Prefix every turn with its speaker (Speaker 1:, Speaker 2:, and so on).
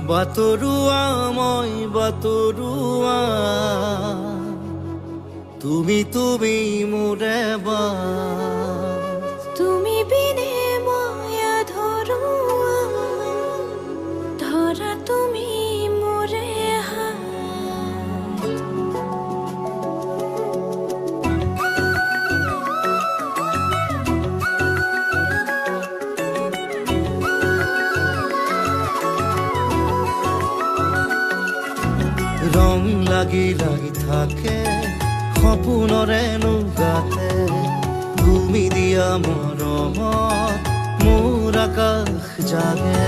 Speaker 1: বাতৰুৱা মই বাতৰুৱা তুমি মোৰে বা
Speaker 2: তুমি বিনে মই আধৰুৱা ধৰা তুমি মোৰে হাত
Speaker 1: ৰং লাগি থাকে সপোনৰে গাতে তুমি দিয়া মৰমত মোৰ আকাশ জাগে